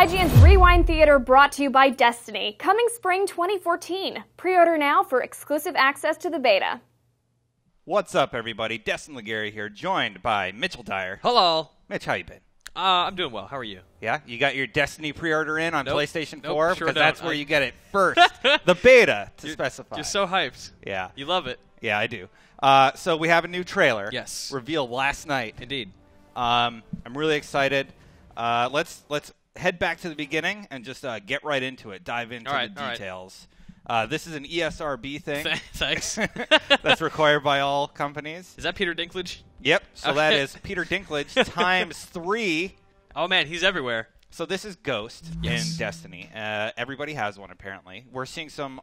IGN's Rewind Theater brought to you by Destiny, coming spring 2014. Pre-order now for exclusive access to the beta. What's up, everybody? Destin Legary here, joined by Mitchell Dyer. Hello. Mitch, how you been? I'm doing well. How are you? Yeah? You got your Destiny pre-order in on PlayStation 4? Nope, sure because don't. that's where you get it first. The beta, to specify. You're so hyped. Yeah. You love it. Yeah, I do. So we have a new trailer. Yes. Revealed last night. Indeed. I'm really excited. Let's head back to the beginning and just get right into it. Dive into the details. This is an ESRB thing. Thanks. That's required by all companies. Is that Peter Dinklage? Yep. So that is Peter Dinklage times 3. Oh, man. He's everywhere. So this is Ghost in Destiny. Everybody has one, apparently. We're seeing some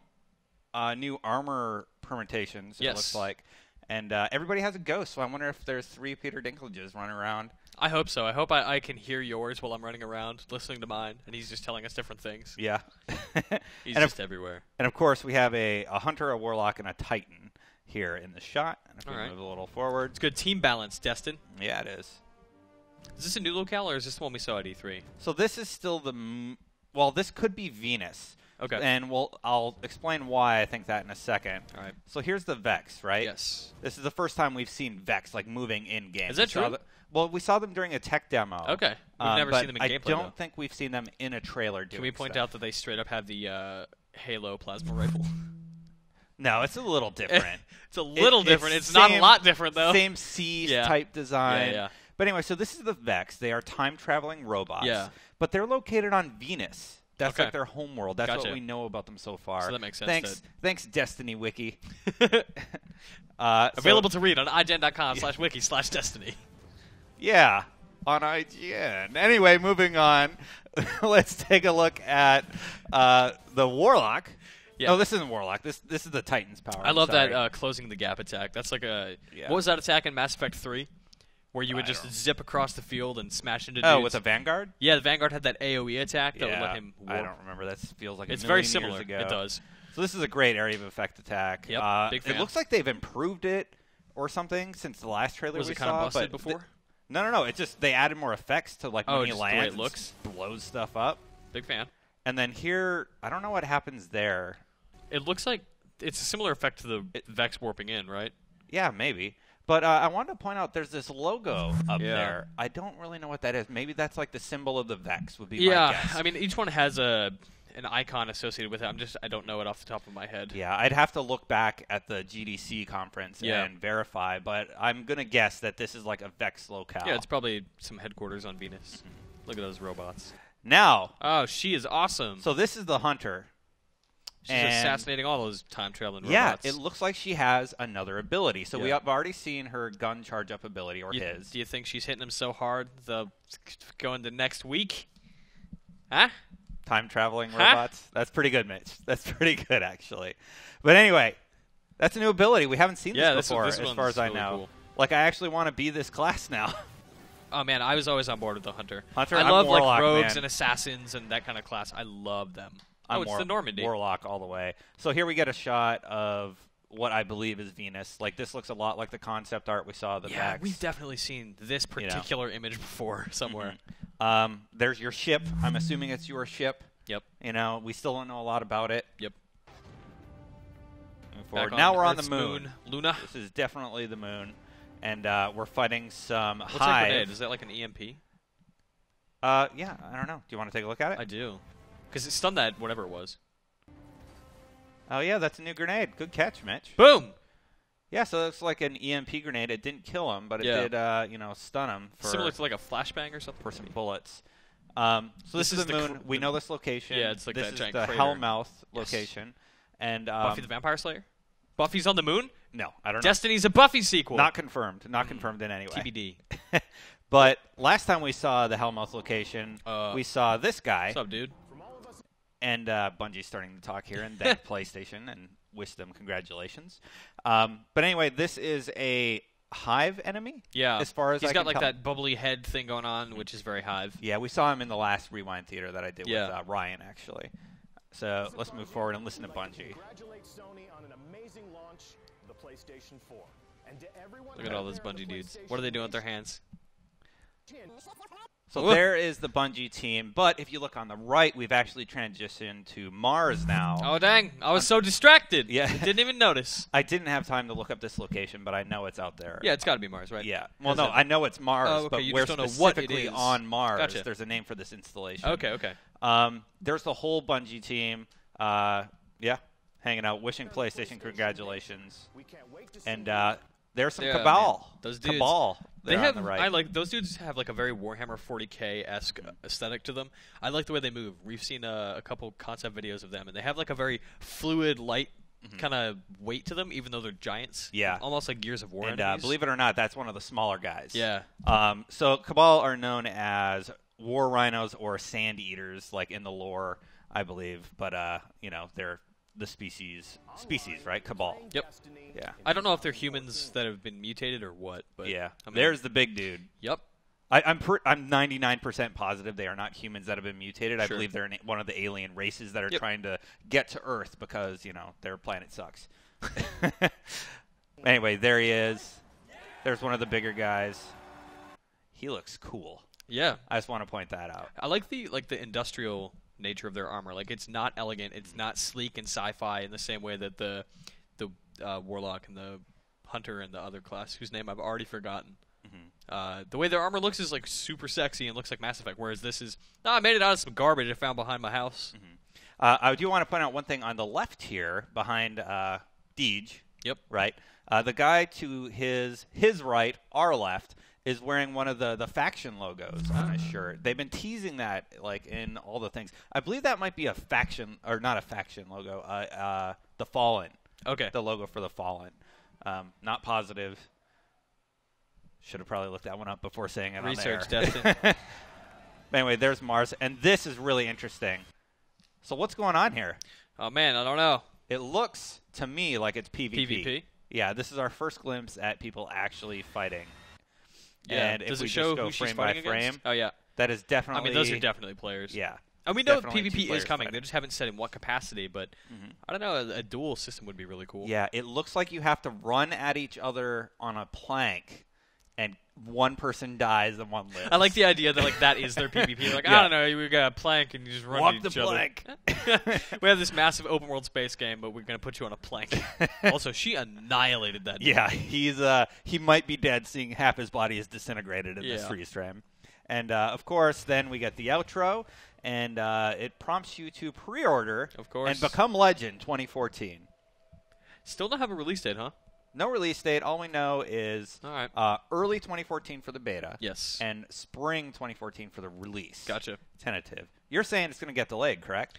new armor permutations, it looks like. And everybody has a Ghost, so I wonder if there's 3 Peter Dinklages running around. I hope so. I hope I can hear yours while I'm running around, listening to mine, and he's just telling us different things. Yeah. He's just everywhere. And, of course, we have a Hunter, a Warlock, and a Titan here in the shot. And if we move a little forward. It's good team balance, Destin. Yeah, it is. Is this a new locale, or is this the one we saw at E3? So this is still the... Well, this could be Venus. Okay. And I'll explain why I think that in a second. All right. So here's the Vex, right? Yes. This is the first time we've seen Vex like moving in game. Is that true? Well, we saw them during a tech demo. Okay. We've never seen them in gameplay, I don't think we've seen them in a trailer doing Can we point stuff. out that they straight up have the Halo plasma rifle? No, it's a little different. It's a little different. It's not a lot different, though. Same Siege-type design. Yeah. But anyway, so this is the Vex. They are time-traveling robots. Yeah. But they're located on Venus. That's like their home world. That's what we know about them so far. So that makes sense. Thanks, Destiny Wiki. Available to read on ign.com/wiki/destiny. Yeah, on IGN. Anyway, moving on. Let's take a look at the Warlock. Yeah. No, this isn't Warlock. This is the Titan's power. I love that closing the gap attack. That's like a... Yeah. What was that attack in Mass Effect 3? Where you would just zip across the field and smash into dudes. Oh, with a Vanguard? Yeah, the Vanguard had that AoE attack that would let him warp. I don't remember. That feels like it's a very million similar. years ago. It does. So this is a great area of effect attack. Yep, big fan. It looks like they've improved it or something since the last trailer we saw. Was it kind of busted before? No. It's just they added more effects to like when he lands. The way it looks. Blows stuff up. Big fan. And then here, I don't know what happens there. It looks like it's a similar effect to the Vex warping in, right? Yeah, maybe. But I wanted to point out there's this logo up there. I don't really know what that is. Maybe that's like the symbol of the Vex would be my guess. I mean, each one has an icon associated with it. I don't know it off the top of my head. Yeah, I'd have to look back at the GDC conference and verify, but I'm going to guess that this is like a Vex locale. Yeah, it's probably some headquarters on Venus. Look at those robots. Now. Oh, she is awesome. So this is the Hunter. She's assassinating all those time-traveling robots. Yeah, it looks like she has another ability. So we have already seen her gun charge-up ability, or his. Do you think she's hitting them so hard they'll go into next week? Huh? Time-traveling robots? That's pretty good, Mitch. That's pretty good, actually. But anyway, that's a new ability. We haven't seen this before, as far as I know. Cool. Like, I actually want to be this class now. Oh, man, I was always on board with the Hunter. I love Warlock, like rogues and assassins and that kind of class. I love them. It's the Normandy. Warlock all the way. So here we get a shot of what I believe is Venus. Like, this looks a lot like the concept art we saw of the Vex. Yeah, we've definitely seen this particular image before somewhere. There's your ship. I'm assuming it's your ship. Yep. You know, we still don't know a lot about it. Yep. Move forward. Now we're on the moon. Luna. This is definitely the moon. And we're fighting some What's hive. that grenade? Is that like an EMP? Yeah, I don't know. Do you want to take a look at it? I do. Because it stunned that whatever it was. Oh, yeah, that's a new grenade. Good catch, Mitch. Boom! Yeah, so it's like an EMP grenade. It didn't kill him, but it did, stun him. Similar to like a flashbang or something? For some bullets. So this is the moon. We know this location. Yeah, it's like this that giant is the Hellmouth location. And Buffy the Vampire Slayer? Buffy's on the moon? No, I don't know. Destiny's a Buffy sequel. Not confirmed. Not confirmed in any way. TBD. But last time we saw the Hellmouth location, we saw this guy. What's up, dude? And Bungie's starting to talk here and thank PlayStation and wish them congratulations. But anyway, this is a Hive enemy. Yeah. As far as he's I got can like tell. that bubbly head thing going on, which is very Hive. Yeah, we saw him in the last Rewind Theater that I did with Ryan, actually. So let's move forward and listen to Bungie. Congratulate Sony on an amazing launch of the PlayStation 4. And to everyone Look at all those Bungie dudes. What are they doing with their hands? So there is the Bungie team, but if you look on the right, we've actually transitioned to Mars now. Oh, dang. I was so distracted. Yeah. I didn't even notice. I didn't have time to look up this location, but I know it's out there. Yeah, it's got to be Mars, right? Yeah. Well, no, I know it's Mars, Oh, okay. but You we're just don't know what it specifically is. on Mars. Gotcha. There's a name for this installation. Okay. There's the whole Bungie team, hanging out, wishing PlayStation congratulations. And there's some Cabal. Man. Those dudes. Cabal. They have. On the right. I like those dudes. Have like a very Warhammer 40K-esque aesthetic to them. I like the way they move. We've seen a couple concept videos of them, and they have like a very fluid, light kind of weight to them, even though they're giants. Yeah, almost like Gears of War. And believe it or not, that's one of the smaller guys. Yeah. So Cabal are known as war rhinos or sand eaters, like in the lore, I believe. But they're the species, right? Cabal. Yep. Yeah. I don't know if they're humans that have been mutated or what, but yeah. I mean, there's the big dude. Yep. I'm 99% positive they are not humans that have been mutated. Sure. I believe they're one of the alien races that are trying to get to Earth because their planet sucks. Anyway, there he is. There's one of the bigger guys. He looks cool. Yeah. I just want to point that out. I like the industrial nature of their armor. Like, it's not elegant. It's not sleek and sci-fi in the same way that the Warlock and the Hunter and the other class, whose name I've already forgotten. The way their armor looks is like super sexy and looks like Mass Effect, whereas this is, I made it out of some garbage I found behind my house. I do want to point out one thing on the left here, behind Deej. Yep. Right. The guy to his right, our left, is wearing one of the faction logos on his shirt. They've been teasing that like in all the things. I believe that might be a faction, or not a faction logo. The Fallen. Okay. The logo for the Fallen. Not positive. Should have probably looked that one up before saying it Research, on there. Destin. Anyway, there's Mars, and this is really interesting. So what's going on here? Oh, man, I don't know. It looks to me like it's PvP. PvP? Yeah, this is our first glimpse at people actually fighting. Yeah. And Does if we it show just go who she's frame by fighting against? frame, Oh, yeah. that is definitely... I mean, those are definitely players. Yeah. And we know Definitely two PvP is players coming. fighting. They just haven't said in what capacity, but I don't know. A dual system would be really cool. Yeah, it looks like you have to run at each other on a plank, and one person dies and one lives. I like the idea that that is their PvP. Like, Yeah. I don't know, we got a plank and you just run Walk at the each other. plank. We have this massive open world space game, but we're gonna put you on a plank. Also, she annihilated that. Yeah, he might be dead, seeing half his body is disintegrated in this freeze frame. And of course, then we get the outro, and it prompts you to pre-order, of course, and become Legend 2014. Still don't have a release date, huh? No release date. All we know is all right. Early 2014 for the beta. Yes. And spring 2014 for the release. Gotcha. Tentative. You're saying it's going to get delayed, correct?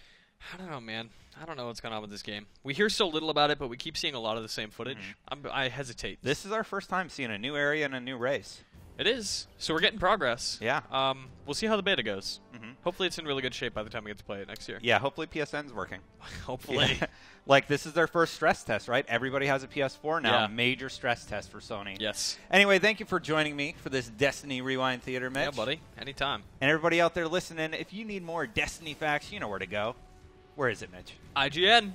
I don't know, man. I don't know what's going on with this game. We hear so little about it, but we keep seeing a lot of the same footage. I hesitate. This is our first time seeing a new area and a new race. It is. So we're getting progress. Yeah. We'll see how the beta goes. Hopefully it's in really good shape by the time we get to play it next year. Yeah, hopefully PSN's working. Hopefully. Yeah. Like, this is their first stress test, right? Everybody has a PS4 now. Yeah. Major stress test for Sony. Yes. Anyway, thank you for joining me for this Destiny Rewind Theater, Mitch. Yeah, buddy. Anytime. And everybody out there listening, if you need more Destiny facts, you know where to go. Where is it, Mitch? IGN.